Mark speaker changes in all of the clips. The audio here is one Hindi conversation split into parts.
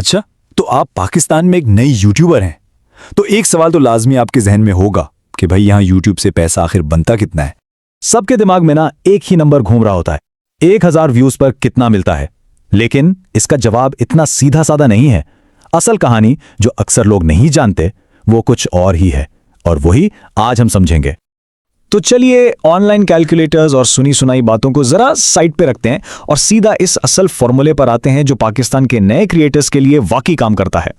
Speaker 1: अच्छा, तो आप पाकिस्तान में एक नई यूट्यूबर हैं, तो एक सवाल तो लाजमी आपके जहन में होगा कि भाई यहाँ यूट्यूब से पैसा आखिर बनता कितना है। सबके दिमाग में ना एक ही नंबर घूम रहा होता है, 1000 व्यूज पर कितना मिलता है। लेकिन इसका जवाब इतना सीधा साधा नहीं है। असल कहानी जो अक्सर लोग नहीं जानते वो कुछ और ही है, और वही आज हम समझेंगे। तो चलिए ऑनलाइन कैलकुलेटर्स और सुनी सुनाई बातों को जरा साइड पे रखते हैं और सीधा इस असल फॉर्मूले पर आते हैं जो पाकिस्तान के नए क्रिएटर्स के लिए वाकई काम करता है।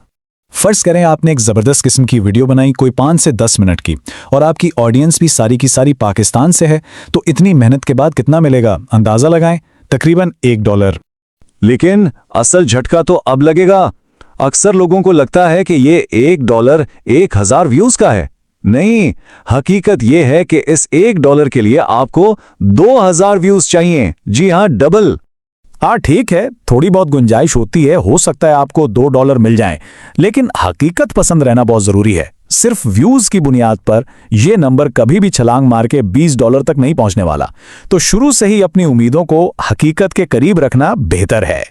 Speaker 1: फर्ज करें आपने एक जबरदस्त किस्म की वीडियो बनाई, कोई 5 से 10 मिनट की, और आपकी ऑडियंस भी सारी की सारी पाकिस्तान से है, तो इतनी मेहनत के बाद कितना मिलेगा अंदाजा लगाएं, तकरीबन $1।
Speaker 2: लेकिन असल झटका तो अब लगेगा। अक्सर लोगों को लगता है कि ये $1 1000 व्यूज का है। नहीं, हकीकत ये है कि इस $1 के लिए आपको 2000 व्यूज चाहिए। जी हाँ, डबल।
Speaker 1: हाँ ठीक है, थोड़ी बहुत गुंजाइश होती है, हो सकता है आपको $2 मिल जाएं, लेकिन हकीकत पसंद रहना बहुत जरूरी है। सिर्फ व्यूज की बुनियाद पर यह नंबर कभी भी छलांग मार के $20 तक नहीं पहुंचने वाला। तो शुरू से ही अपनी उम्मीदों को हकीकत के करीब रखना बेहतर है।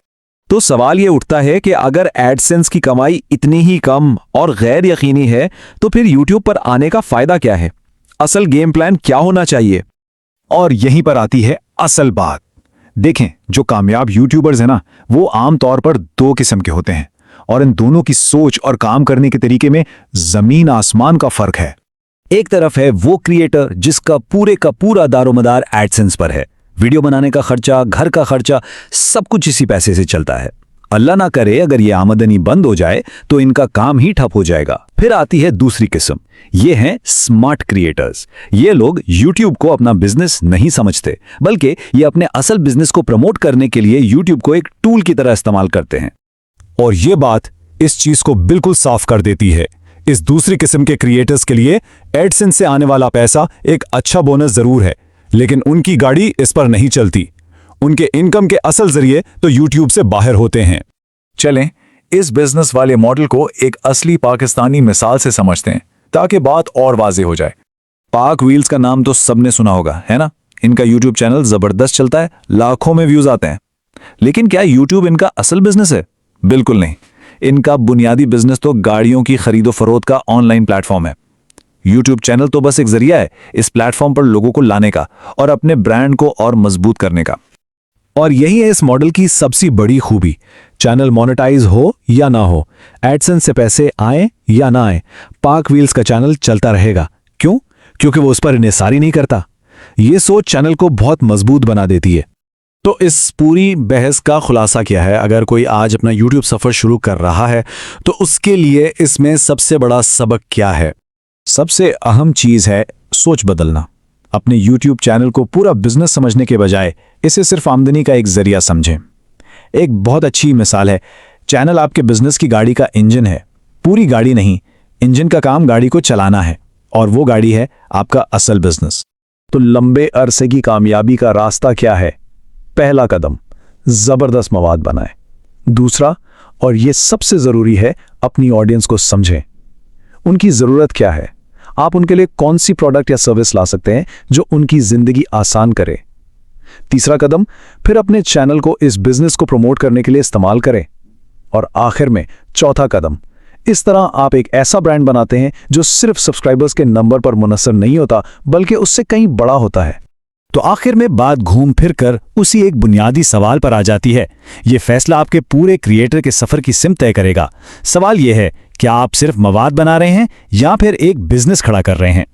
Speaker 2: तो सवाल ये उठता है कि अगर एडसेंस की कमाई इतनी ही कम और गैर यकीनी है, तो फिर यूट्यूब पर आने का फायदा क्या है? असल गेम प्लान क्या होना चाहिए?
Speaker 1: और यहीं पर आती है असल बात। देखें, जो कामयाब यूट्यूबर्स हैं ना, वो आमतौर पर 2 किस्म के होते हैं, और इन दोनों की सोच और काम करने के तरीके में जमीन आसमान का फर्क है।
Speaker 2: एक तरफ है वो क्रिएटर जिसका पूरे का पूरा दारोमदार एडसेंस पर है। वीडियो बनाने का खर्चा, घर का खर्चा, सब कुछ इसी पैसे से चलता है। अल्लाह ना करे अगर ये आमदनी बंद हो जाए तो इनका काम ही ठप हो जाएगा। फिर आती है दूसरी किस्म, ये हैं स्मार्ट क्रिएटर्स। ये लोग यूट्यूब को अपना बिजनेस नहीं समझते, बल्कि ये अपने असल बिजनेस को प्रमोट करने के लिए यूट्यूब को एक टूल की तरह इस्तेमाल करते हैं।
Speaker 1: और ये बात इस चीज को बिल्कुल साफ कर देती है। इस दूसरी किस्म के क्रिएटर्स के लिए एडसेंस से आने वाला पैसा एक अच्छा बोनस जरूर है, लेकिन उनकी गाड़ी इस पर नहीं चलती। उनके इनकम के असल जरिए तो यूट्यूब से बाहर होते हैं। चलें इस बिजनेस वाले मॉडल को एक असली पाकिस्तानी मिसाल से समझते हैं, ताकि बात और वाज़ेह हो जाए। पाक व्हील्स का नाम तो सबने सुना होगा, है ना? इनका यूट्यूब चैनल जबरदस्त चलता है, लाखों में व्यूज आते हैं। लेकिन क्या यूट्यूब इनका असल बिजनेस है? बिल्कुल नहीं। इनका बुनियादी बिजनेस तो गाड़ियों की खरीदो फरोख्त का ऑनलाइन प्लेटफॉर्म है। यूट्यूब चैनल तो बस एक जरिया है इस प्लेटफॉर्म पर लोगों को लाने का और अपने ब्रांड को और मजबूत करने का। और यही है इस मॉडल की सबसे बड़ी खूबी। चैनल मोनेटाइज हो या ना हो, एडसेंस से पैसे आए या ना आए, पाक व्हील्स का चैनल चलता रहेगा। क्यों? क्योंकि वो उस पर इन्हिसारी नहीं करता। ये सोच चैनल को बहुत मजबूत बना देती है। तो इस पूरी बहस का खुलासा क्या है? अगर कोई आज अपना यूट्यूब सफर शुरू कर रहा है तो उसके लिए इसमें सबसे बड़ा सबक क्या है? सबसे अहम चीज है सोच बदलना। अपने यूट्यूब चैनल को पूरा बिजनेस समझने के बजाय इसे सिर्फ आमदनी का एक जरिया समझें। एक बहुत अच्छी मिसाल है, चैनल आपके बिजनेस की गाड़ी का इंजन है, पूरी गाड़ी नहीं। इंजन का काम गाड़ी को चलाना है, और वो गाड़ी है आपका असल बिजनेस। तो लंबे अरसे की कामयाबी का रास्ता क्या है? पहला कदम, जबरदस्त मवाद बनाएं। दूसरा, और ये सबसे जरूरी है, अपनी ऑडियंस को समझें। उनकी जरूरत क्या है? आप उनके लिए कौन सी प्रोडक्ट या सर्विस ला सकते हैं जो उनकी जिंदगी आसान करे? तीसरा कदम, फिर अपने चैनल को इस बिजनेस को प्रमोट करने के लिए इस्तेमाल करें। और आखिर में चौथा कदम, इस तरह आप एक ऐसा ब्रांड बनाते हैं जो सिर्फ सब्सक्राइबर्स के नंबर पर मुनहसर नहीं होता, बल्कि उससे कहीं बड़ा होता है। तो आखिर में बात घूम फिर कर उसी एक बुनियादी सवाल पर आ जाती है। यह फैसला आपके पूरे क्रिएटर के सफर की सिमत तय करेगा। सवाल यह है, क्या आप सिर्फ मवाद बना रहे हैं या फिर एक बिजनेस खड़ा कर रहे हैं?